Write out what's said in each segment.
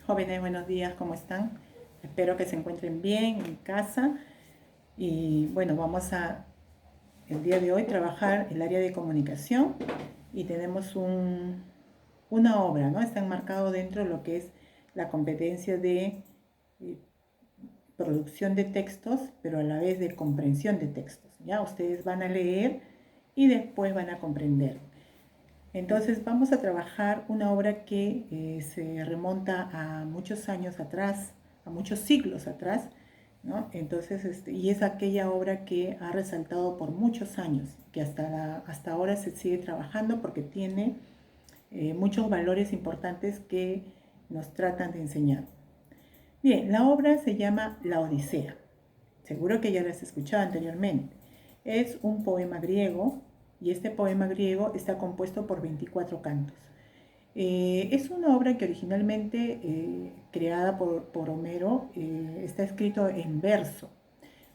Jóvenes, buenos días, ¿cómo están? Espero que se encuentren bien en casa. Y bueno, vamos a el día de hoy trabajar el área de comunicación y tenemos una obra, ¿no? Está enmarcado dentro de lo que es la competencia de eh, producción de textos, pero a la vez de comprensión de textos. Ya ustedes van a leer y después van a comprender. Entonces vamos a trabajar una obra que se remonta a muchos años atrás, a muchos siglos atrás, ¿no? Entonces, y es aquella obra que ha resaltado por muchos años, que hasta ahora se sigue trabajando porque tiene muchos valores importantes que nos tratan de enseñar. Bien, la obra se llama La Odisea. Seguro que ya la has escuchado anteriormente. Es un poema griego y este poema griego está compuesto por 24 cantos. Es una obra que originalmente creada por Homero está escrito en verso.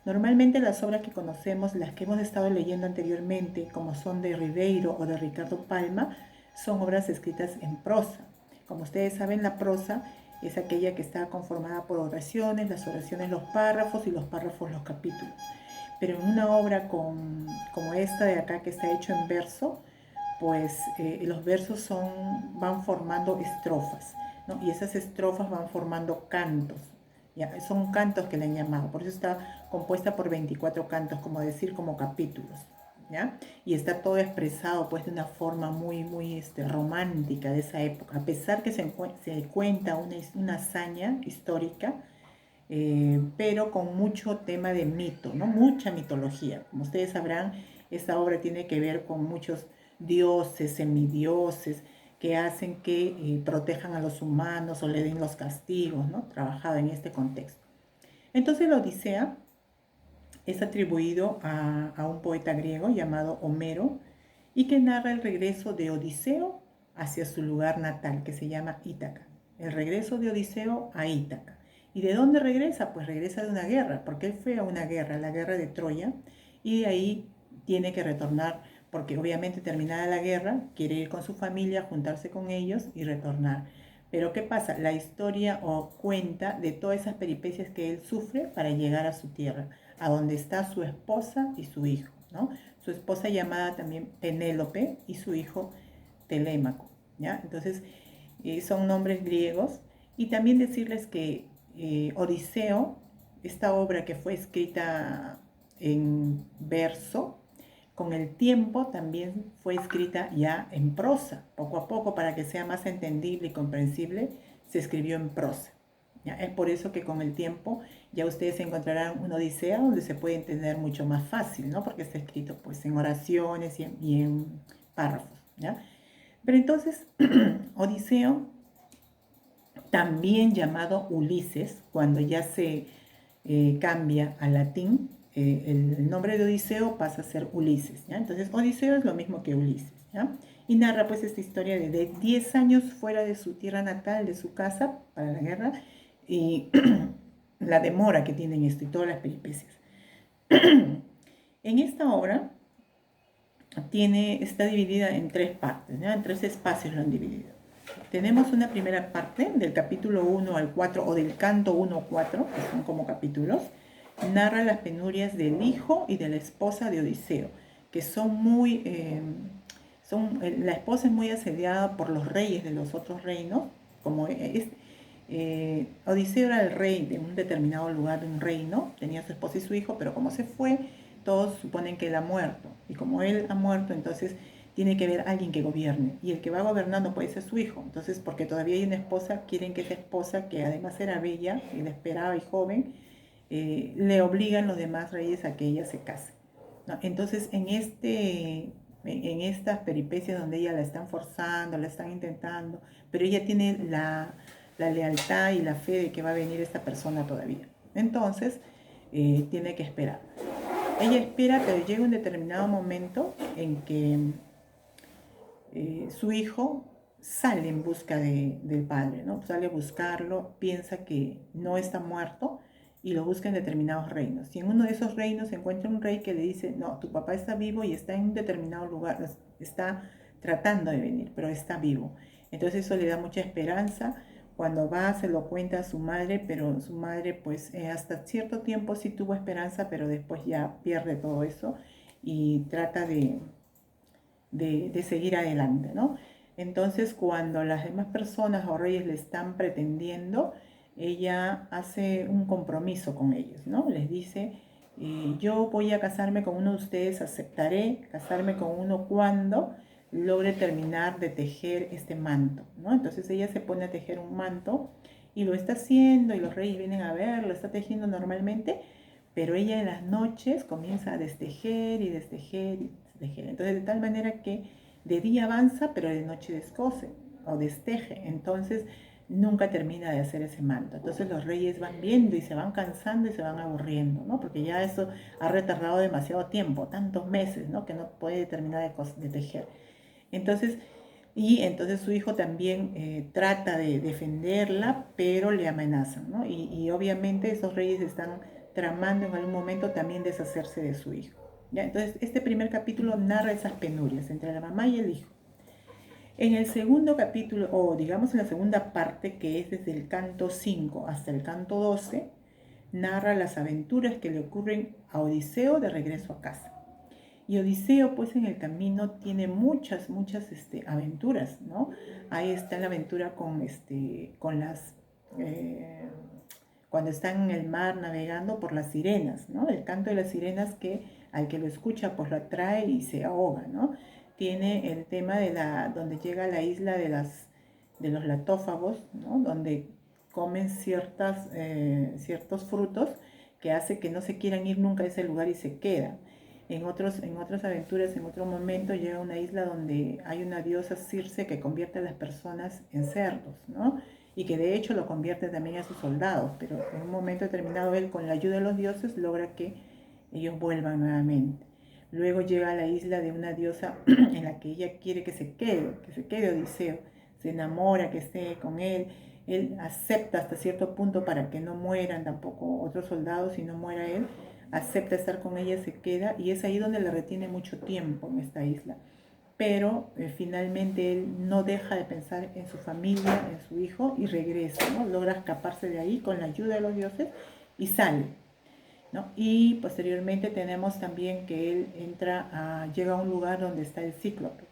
Normalmente las obras que conocemos, las que hemos estado leyendo anteriormente, como son de Ribeiro o de Ricardo Palma, son obras escritas en prosa. Como ustedes saben, la prosa es aquella que está conformada por oraciones, las oraciones los párrafos y los párrafos los capítulos. Pero en una obra como esta de acá que está hecho en verso, pues los versos van formando estrofas, ¿no? Y esas estrofas van formando cantos. ¿Ya? Son cantos que le han llamado, por eso está compuesta por 24 cantos, como decir, como capítulos. ¿Ya? Y está todo expresado pues de una forma muy romántica de esa época, a pesar que se cuenta una hazaña histórica, pero con mucho tema de mito, ¿no? Mucha mitología. Como ustedes sabrán, esta obra tiene que ver con muchos dioses, semidioses, que hacen que protejan a los humanos o le den los castigos, ¿no? Trabajada en este contexto. Entonces la Odisea es atribuido a un poeta griego llamado Homero y que narra el regreso de Odiseo hacia su lugar natal, que se llama Ítaca. El regreso de Odiseo a Ítaca. ¿Y de dónde regresa? Pues regresa de una guerra, porque él fue a una guerra, la guerra de Troya, y de ahí tiene que retornar, porque obviamente terminada la guerra, quiere ir con su familia, juntarse con ellos y retornar. Pero ¿qué pasa? La historia cuenta de todas esas peripecias que él sufre para llegar a su tierra, a donde está su esposa y su hijo, ¿no? Su esposa llamada también Penélope y su hijo Telémaco, ¿ya? Entonces, son nombres griegos. Y también decirles que Odiseo, esta obra que fue escrita en verso, con el tiempo también fue escrita ya en prosa. Poco a poco, para que sea más entendible y comprensible, se escribió en prosa. ¿Ya? Es por eso que con el tiempo ya ustedes encontrarán una Odisea donde se puede entender mucho más fácil, ¿no? Porque está escrito pues en oraciones y en párrafos, ¿ya? Pero entonces, Odiseo, también llamado Ulises, cuando ya se cambia al latín, el nombre de Odiseo pasa a ser Ulises, ¿ya? Entonces, Odiseo es lo mismo que Ulises, ¿ya? Y narra pues esta historia de 10 años fuera de su tierra natal, de su casa, para la guerra, y la demora que tienen esto y todas las peripecias. En esta obra está dividida en tres partes, ¿no? En tres espacios lo han dividido. Tenemos una primera parte del capítulo 1 al 4 o del canto 1 al 4, que son como capítulos, narra las penurias del hijo y de la esposa de Odiseo, que son la esposa es muy asediada por los reyes de los otros reinos, como Odiseo era el rey de un determinado lugar de un reino, tenía su esposa y su hijo, pero como se fue, todos suponen que él ha muerto. Y como él ha muerto, entonces tiene que haber alguien que gobierne. Y el que va gobernando puede ser su hijo. Entonces, porque todavía hay una esposa, quieren que esa esposa, que además era bella, inesperada y joven, le obligan los demás reyes a que ella se case, ¿no? Entonces, en estas peripecias donde ella la están forzando, la están intentando, pero ella tiene la lealtad y la fe de que va a venir esta persona todavía. Entonces, tiene que esperar. Ella espera, pero llega un determinado momento en que su hijo sale en busca del padre, ¿no? Sale a buscarlo, piensa que no está muerto y lo busca en determinados reinos. Y en uno de esos reinos se encuentra un rey que le dice, no, tu papá está vivo y está en un determinado lugar, está tratando de venir, pero está vivo. Entonces eso le da mucha esperanza Cuando va se lo cuenta a su madre, pero su madre pues hasta cierto tiempo sí tuvo esperanza, pero después ya pierde todo eso y trata de seguir adelante, ¿no? Entonces, cuando las demás personas o reyes le están pretendiendo, ella hace un compromiso con ellos, ¿no? Les dice, yo voy a casarme con uno de ustedes, aceptaré casarme con uno cuando logre terminar de tejer este manto, ¿no? Entonces ella se pone a tejer un manto y lo está haciendo y los reyes vienen a ver, lo está tejiendo normalmente, pero ella en las noches comienza a destejer y destejer y destejer. Entonces de tal manera que de día avanza, pero de noche descose o desteje. Entonces nunca termina de hacer ese manto. Entonces los reyes van viendo y se van cansando y se van aburriendo, ¿no? Porque ya eso ha retardado demasiado tiempo, tantos meses, ¿no? Que no puede terminar de tejer. Entonces, entonces su hijo también trata de defenderla, pero le amenazan, ¿no? Y obviamente esos reyes están tramando en algún momento también deshacerse de su hijo. ¿Ya? Entonces, este primer capítulo narra esas penurias entre la mamá y el hijo. En el segundo capítulo, o digamos en la segunda parte, que es desde el canto 5 hasta el canto 12, narra las aventuras que le ocurren a Odiseo de regreso a casa. Y Odiseo, pues en el camino tiene muchas aventuras, ¿no? Ahí está la aventura con las, cuando están en el mar navegando por las sirenas, ¿no? El canto de las sirenas que al que lo escucha, pues lo atrae y se ahoga, ¿no? Tiene el tema donde llega a la isla de los latófagos, ¿no? Donde comen ciertos frutos que hace que no se quieran ir nunca a ese lugar y se quedan. En otras aventuras, en otro momento, llega a una isla donde hay una diosa Circe que convierte a las personas en cerdos, ¿no? Y que de hecho lo convierte también a sus soldados, pero en un momento determinado él, con la ayuda de los dioses, logra que ellos vuelvan nuevamente. Luego llega a la isla de una diosa en la que ella quiere que se quede Odiseo, se enamora, que esté con él acepta hasta cierto punto para que no mueran tampoco otros soldados y no muera él, acepta estar con ella, se queda y es ahí donde la retiene mucho tiempo en esta isla. Pero finalmente él no deja de pensar en su familia, en su hijo y regresa, ¿no? Logra escaparse de ahí con la ayuda de los dioses y sale, ¿no? Y posteriormente tenemos también que él llega a un lugar donde está el cíclope,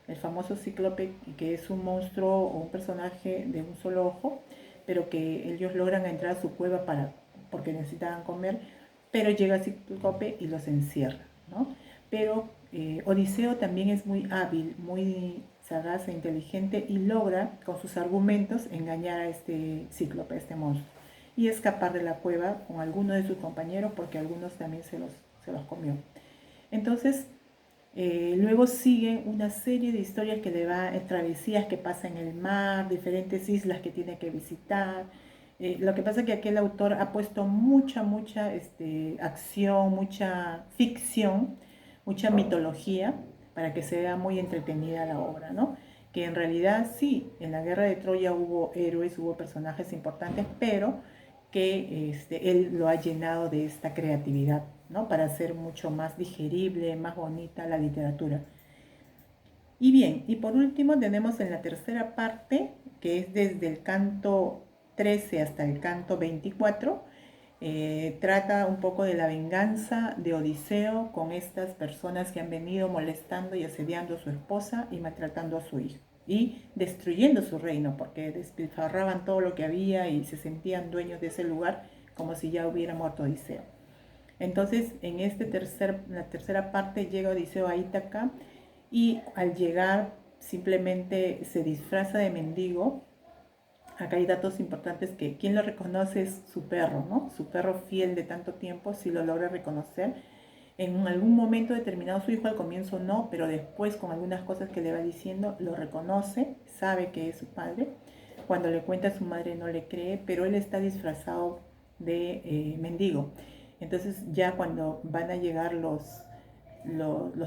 el famoso cíclope, que es un monstruo o un personaje de un solo ojo, pero que ellos logran entrar a su cueva porque necesitaban comer, pero llega el cíclope y los encierra, ¿no? Pero Odiseo también es muy hábil, muy sagaz e inteligente y logra con sus argumentos engañar a este cíclope, a este monstruo, y escapar de la cueva con algunos de sus compañeros porque algunos también se los comió. Entonces, luego sigue una serie de historias que le va, travesías que pasa en el mar, diferentes islas que tiene que visitar. Lo que pasa es que aquel autor ha puesto mucha acción, mucha ficción, mucha mitología para que sea muy entretenida la obra, ¿no? Que en realidad sí, en la guerra de Troya hubo héroes, hubo personajes importantes, pero que él lo ha llenado de esta creatividad, ¿no? Para hacer mucho más digerible, más bonita la literatura. Y bien, y por último tenemos en la tercera parte, que es desde el canto 13 hasta el canto 24, trata un poco de la venganza de Odiseo con estas personas que han venido molestando y asediando a su esposa y maltratando a su hijo y destruyendo su reino porque despilfarraban todo lo que había y se sentían dueños de ese lugar como si ya hubiera muerto Odiseo. Entonces, en la tercera parte llega Odiseo a Ítaca y al llegar simplemente se disfraza de mendigo. Acá hay datos importantes que quien lo reconoce es su perro, ¿no? Su perro fiel de tanto tiempo, si lo logra reconocer. En algún momento determinado su hijo al comienzo no, pero después con algunas cosas que le va diciendo lo reconoce, sabe que es su padre. Cuando le cuenta a su madre no le cree, pero él está disfrazado de mendigo. Entonces ya cuando van a llegar los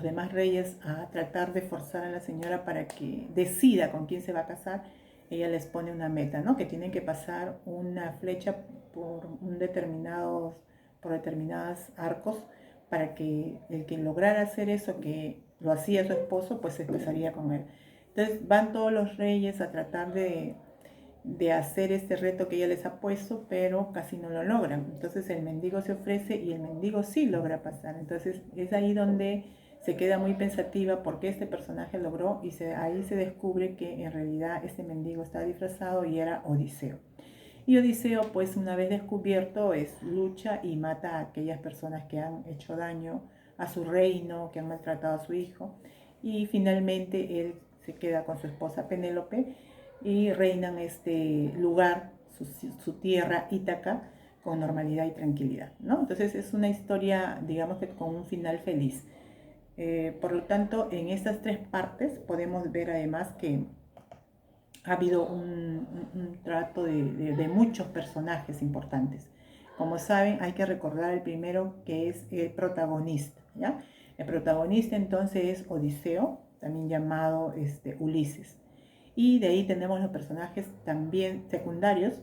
demás reyes a tratar de forzar a la señora para que decida con quién se va a casar, ella les pone una meta, ¿no? Que tienen que pasar una flecha por determinados arcos para que el que lograra hacer eso, que lo hacía su esposo, pues se casaría con él. Entonces van todos los reyes a tratar de hacer este reto que ella les ha puesto, pero casi no lo logran. Entonces el mendigo se ofrece y el mendigo sí logra pasar. Entonces es ahí donde se queda muy pensativa porque este personaje logró y ahí se descubre que en realidad este mendigo estaba disfrazado y era Odiseo. Y Odiseo, pues una vez descubierto, lucha y mata a aquellas personas que han hecho daño a su reino, que han maltratado a su hijo. Y finalmente él se queda con su esposa Penélope y reinan este lugar, su tierra, Ítaca, con normalidad y tranquilidad, ¿no? Entonces es una historia, digamos que con un final feliz. Por lo tanto, en estas tres partes podemos ver además que ha habido un trato de muchos personajes importantes. Como saben, hay que recordar el primero que es el protagonista, ¿ya? El protagonista entonces es Odiseo, también llamado Ulises. Y de ahí tenemos los personajes también secundarios,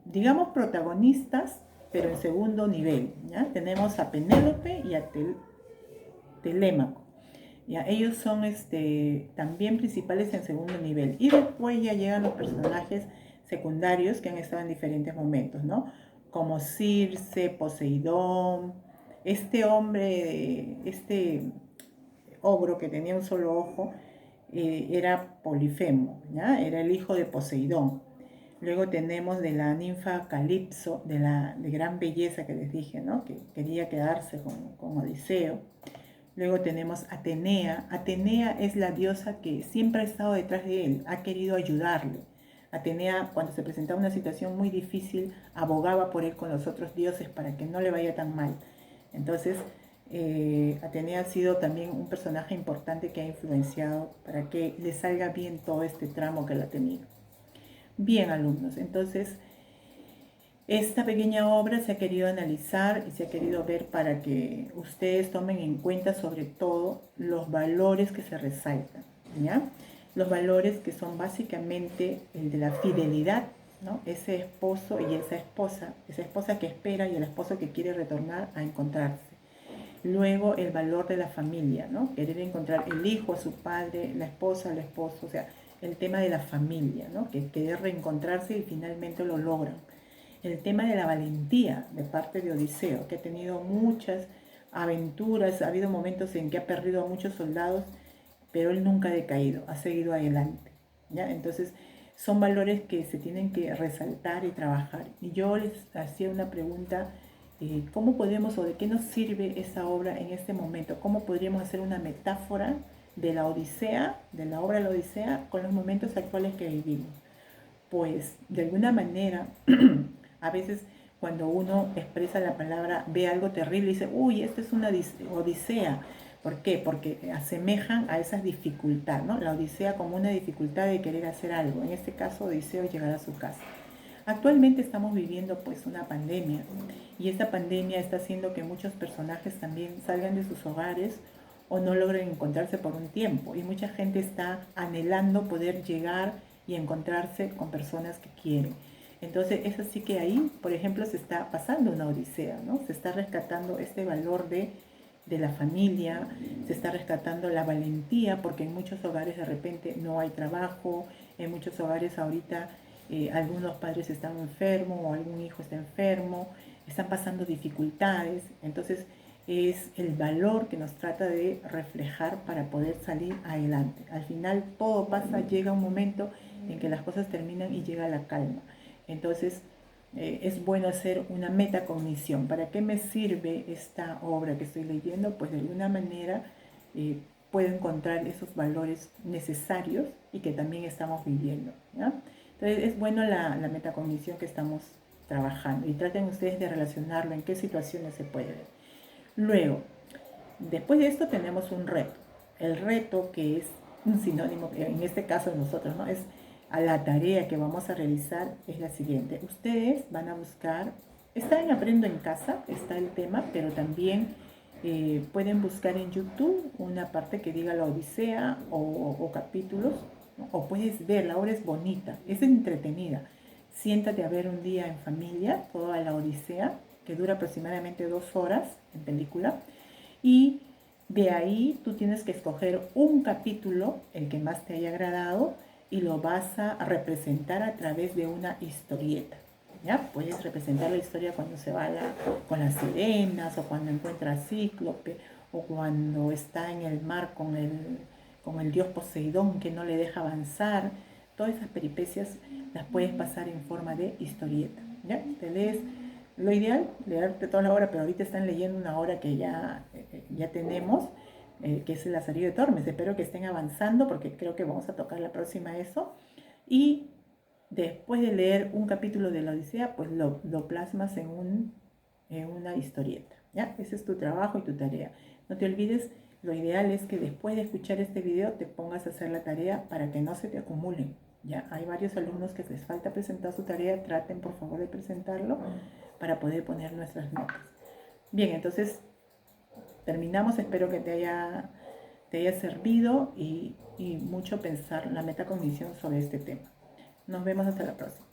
digamos protagonistas, pero en segundo nivel, ¿ya? Tenemos a Penélope y a Telémaco. Ya, ellos son también principales en segundo nivel. Y después ya llegan los personajes secundarios que han estado en diferentes momentos, ¿no? Como Circe, Poseidón, este hombre, este ogro que tenía un solo ojo, era Polifemo, ¿ya? Era el hijo de Poseidón. Luego tenemos de la ninfa Calipso, de gran belleza que les dije, ¿no? Que quería quedarse con Odiseo. Luego tenemos Atenea. Atenea es la diosa que siempre ha estado detrás de él, ha querido ayudarle. Atenea, cuando se presentaba una situación muy difícil, abogaba por él con los otros dioses para que no le vaya tan mal. Entonces, Atenea ha sido también un personaje importante que ha influenciado para que le salga bien todo este tramo que él ha tenido. Bien, alumnos, entonces esta pequeña obra se ha querido analizar y se ha querido ver para que ustedes tomen en cuenta sobre todo los valores que se resaltan, ¿ya? Los valores que son básicamente el de la fidelidad, ¿no? Ese esposo y esa esposa que espera y el esposo que quiere retornar a encontrarse. Luego el valor de la familia, ¿no? Querer encontrar el hijo a su padre, la esposa al esposo, o sea, el tema de la familia, ¿no? Que querer reencontrarse y finalmente lo logran. El tema de la valentía de parte de Odiseo, que ha tenido muchas aventuras, ha habido momentos en que ha perdido a muchos soldados, pero él nunca ha decaído, ha seguido adelante, ¿ya? Entonces, son valores que se tienen que resaltar y trabajar. Y yo les hacía una pregunta, ¿cómo podemos o de qué nos sirve esa obra en este momento? ¿Cómo podríamos hacer una metáfora de la Odisea, de la obra de la Odisea, con los momentos actuales que vivimos? Pues, de alguna manera, a veces cuando uno expresa la palabra, ve algo terrible y dice, uy, esto es una odisea. ¿Por qué? Porque asemejan a esas dificultades, ¿no? La odisea como una dificultad de querer hacer algo. En este caso, Odiseo llegar a su casa. Actualmente estamos viviendo pues una pandemia y esta pandemia está haciendo que muchos personajes también salgan de sus hogares o no logren encontrarse por un tiempo y mucha gente está anhelando poder llegar y encontrarse con personas que quieren. Entonces es así que ahí, por ejemplo, se está pasando una odisea, ¿no? Se está rescatando este valor de la familia, se está rescatando la valentía, porque en muchos hogares de repente no hay trabajo, en muchos hogares ahorita algunos padres están enfermos o algún hijo está enfermo, están pasando dificultades, entonces es el valor que nos trata de reflejar para poder salir adelante. Al final todo pasa, llega un momento en que las cosas terminan y llega la calma. Entonces, es bueno hacer una metacognición. ¿Para qué me sirve esta obra que estoy leyendo? Pues de alguna manera puedo encontrar esos valores necesarios y que también estamos viviendo, ¿ya? Entonces, es bueno la metacognición que estamos trabajando y traten ustedes de relacionarlo en qué situaciones se puede ver. Luego, después de esto tenemos un reto. El reto que es un sinónimo, en este caso de nosotros, ¿no? Es a la tarea que vamos a realizar es la siguiente. Ustedes van a buscar, está en Aprendo en Casa, está el tema, pero también pueden buscar en YouTube una parte que diga la Odisea o capítulos, ¿no? O puedes ver, la obra es bonita, es entretenida. Siéntate a ver un día en familia toda la Odisea, que dura aproximadamente 2 horas en película, y de ahí tú tienes que escoger un capítulo, el que más te haya agradado, y lo vas a representar a través de una historieta. ¿Ya? Puedes representar la historia cuando se va con las sirenas, o cuando encuentra a Cíclope, o cuando está en el mar con el dios Poseidón que no le deja avanzar. Todas esas peripecias las puedes pasar en forma de historieta. ¿Ya? Te lees, lo ideal, leerte toda la obra, pero ahorita están leyendo una obra que ya tenemos, que es el Lazarillo de Tormes. Espero que estén avanzando porque creo que vamos a tocar la próxima eso. Y después de leer un capítulo de la Odisea, pues lo plasmas en una historieta. ¿Ya? Ese es tu trabajo y tu tarea. No te olvides, lo ideal es que después de escuchar este video te pongas a hacer la tarea para que no se te acumulen. Ya hay varios alumnos que les falta presentar su tarea, traten por favor de presentarlo para poder poner nuestras notas. Bien, entonces terminamos, espero que te haya servido y mucho pensar la metacognición sobre este tema. Nos vemos hasta la próxima.